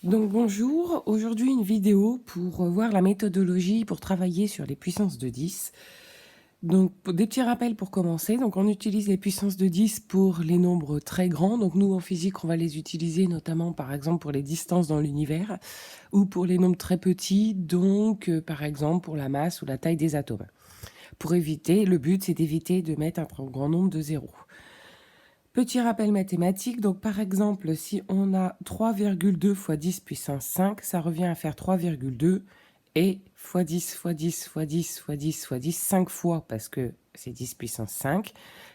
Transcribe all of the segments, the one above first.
Donc bonjour, aujourd'hui une vidéo pour voir la méthodologie pour travailler sur les puissances de 10. Donc des petits rappels pour commencer. Donc on utilise les puissances de 10 pour les nombres très grands. Donc nous en physique on va les utiliser notamment par exemple pour les distances dans l'univers ou pour les nombres très petits, donc par exemple pour la masse ou la taille des atomes. Pour éviter, le but c'est d'éviter de mettre un trop grand nombre de zéros. Petit rappel mathématique, donc par exemple, si on a 3,2 fois 10 puissance 5, ça revient à faire 3,2 et fois 10 fois 10 fois 10 fois 10 fois 10, 5 fois parce que c'est 10 puissance 5,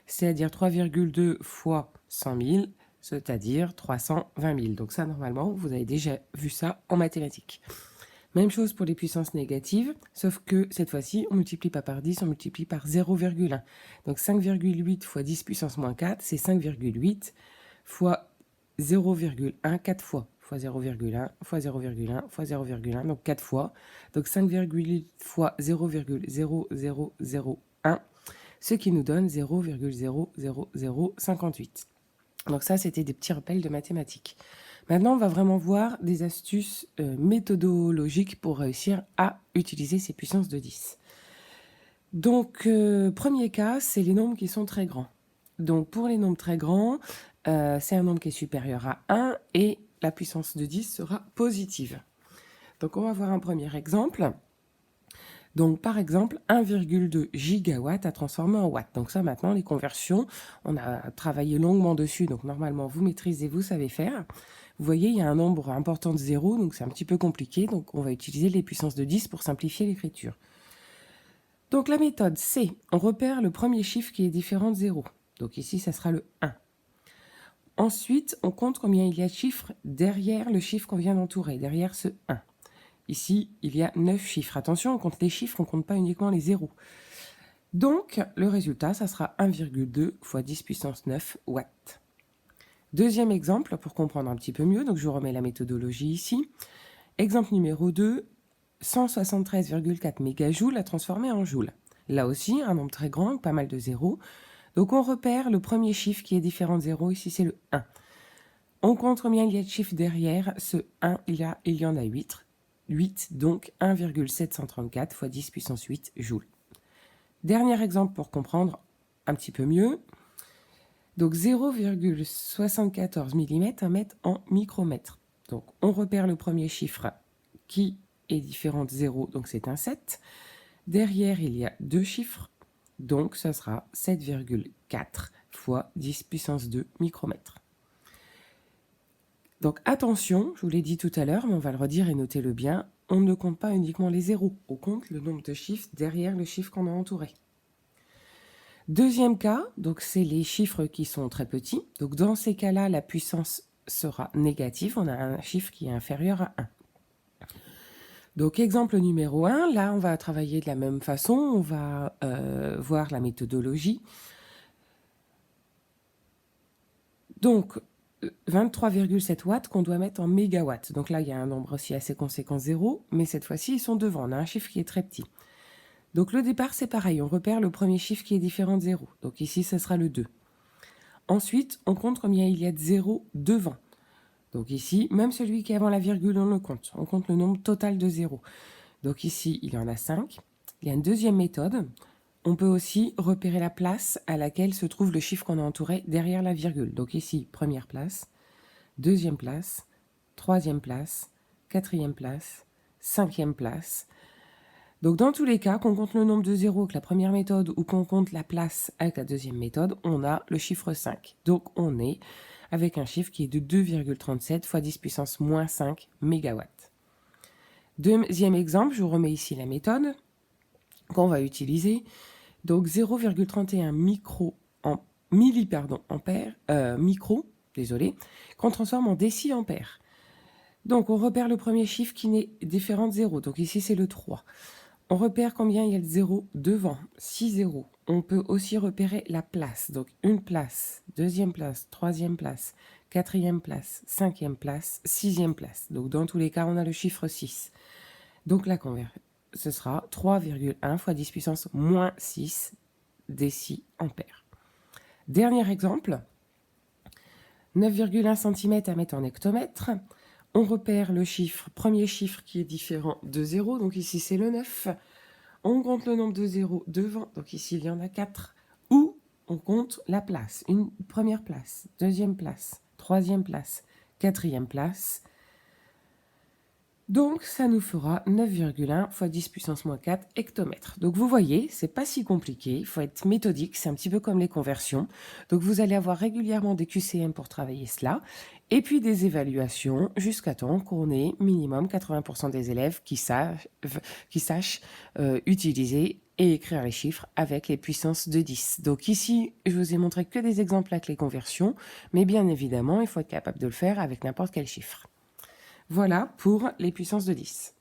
c'est-à-dire 3,2 fois 100 000, c'est-à-dire 320 000. Donc ça, normalement, vous avez déjà vu ça en mathématiques. Même chose pour les puissances négatives, sauf que cette fois-ci, on multiplie pas par 10, on multiplie par 0,1. Donc 5,8 fois 10 puissance moins 4, c'est 5,8 fois 0,1, 4 fois. Fois 0,1, fois 0,1, fois 0,1, donc 4 fois. Donc 5,8 fois 0,0001, ce qui nous donne 0,00058. Donc ça, c'était des petits rappels de mathématiques. Maintenant, on va vraiment voir des astuces méthodologiques pour réussir à utiliser ces puissances de 10. Donc, premier cas, c'est les nombres qui sont très grands. Donc, pour les nombres très grands, c'est un nombre qui est supérieur à 1 et la puissance de 10 sera positive. Donc, on va voir un premier exemple. Donc, par exemple, 1,2 gigawatt à transformer en watts. Donc ça, maintenant, les conversions, on a travaillé longuement dessus. Donc, normalement, vous maîtrisez, vous savez faire. Vous voyez, il y a un nombre important de zéros, donc c'est un petit peu compliqué. Donc, on va utiliser les puissances de 10 pour simplifier l'écriture. Donc, la méthode, c'est on repère le premier chiffre qui est différent de 0. Donc, ici, ça sera le 1. Ensuite, on compte combien il y a de chiffres derrière le chiffre qu'on vient d'entourer, derrière ce 1. Ici, il y a 9 chiffres. Attention, on compte les chiffres, on ne compte pas uniquement les zéros. Donc, le résultat, ça sera 1,2 fois 10 puissance 9 watts. Deuxième exemple, pour comprendre un petit peu mieux, donc je vous remets la méthodologie ici. Exemple numéro 2, 173,4 mégajoules à transformer en joules. Là aussi, un nombre très grand, pas mal de zéros. Donc on repère le premier chiffre qui est différent de 0, ici c'est le 1. On compte combien il y a de chiffres derrière ce 1, il y en a 8. 8, donc 1,734 fois 10 puissance 8 joules. Dernier exemple pour comprendre un petit peu mieux. Donc 0,74 mm, un mètre en micromètre. Donc on repère le premier chiffre qui est différent de 0, donc c'est un 7. Derrière, il y a deux chiffres, donc ça sera 7,4 fois 10 puissance 2 micromètres. Donc attention, je vous l'ai dit tout à l'heure, mais on va le redire et notez-le bien, on ne compte pas uniquement les zéros, on compte le nombre de chiffres derrière le chiffre qu'on a entouré. Deuxième cas, donc c'est les chiffres qui sont très petits. Donc dans ces cas-là, la puissance sera négative, on a un chiffre qui est inférieur à 1. Donc exemple numéro 1, là on va travailler de la même façon, on va voir la méthodologie. Donc 23,7 watts qu'on doit mettre en mégawatts. Donc là il y a un nombre aussi assez conséquent 0, mais cette fois-ci ils sont devant, on a un chiffre qui est très petit. Donc le départ c'est pareil, on repère le premier chiffre qui est différent de 0. Donc ici ça sera le 2. Ensuite on compte combien il y a de 0 devant. Donc ici, même celui qui est avant la virgule, on le compte. On compte le nombre total de zéros. Donc ici, il y en a 5. Il y a une deuxième méthode. On peut aussi repérer la place à laquelle se trouve le chiffre qu'on a entouré derrière la virgule. Donc ici, première place, deuxième place, troisième place, quatrième place, cinquième place. Donc dans tous les cas, qu'on compte le nombre de zéros avec la première méthode ou qu'on compte la place avec la deuxième méthode, on a le chiffre 5. Donc on est avec un chiffre qui est de 2,37 fois 10 puissance moins 5 mégawatts. Deuxième exemple, je vous remets ici la méthode qu'on va utiliser. Donc 0,31 micro en milli, ampère, micro, désolé, qu'on transforme en déci-ampère. Donc on repère le premier chiffre qui n'est différent de 0. Donc ici c'est le 3. On repère combien il y a de 0 devant, 6 zéros. On peut aussi repérer la place. Donc une place, deuxième place, troisième place, quatrième place, cinquième place, sixième place. Donc dans tous les cas, on a le chiffre 6. Donc la conversion, ce sera 3,1 fois 10 puissance moins 6 déci-ampères. Dernier exemple, 9,1 cm à mettre en hectomètre. On repère le chiffre, premier chiffre qui est différent de 0, donc ici c'est le 9. On compte le nombre de zéros devant, donc ici il y en a 4. Ou on compte la place, une première place, deuxième place, troisième place, quatrième place. Donc, ça nous fera 9,1 fois 10 puissance moins 4 hectomètres. Donc, vous voyez, c'est pas si compliqué. Il faut être méthodique. C'est un petit peu comme les conversions. Donc, vous allez avoir régulièrement des QCM pour travailler cela. Et puis, des évaluations jusqu'à temps qu'on ait minimum 80% des élèves qui sachent utiliser et écrire les chiffres avec les puissances de 10. Donc ici, je vous ai montré que des exemples avec les conversions. Mais bien évidemment, il faut être capable de le faire avec n'importe quel chiffre. Voilà pour les puissances de 10.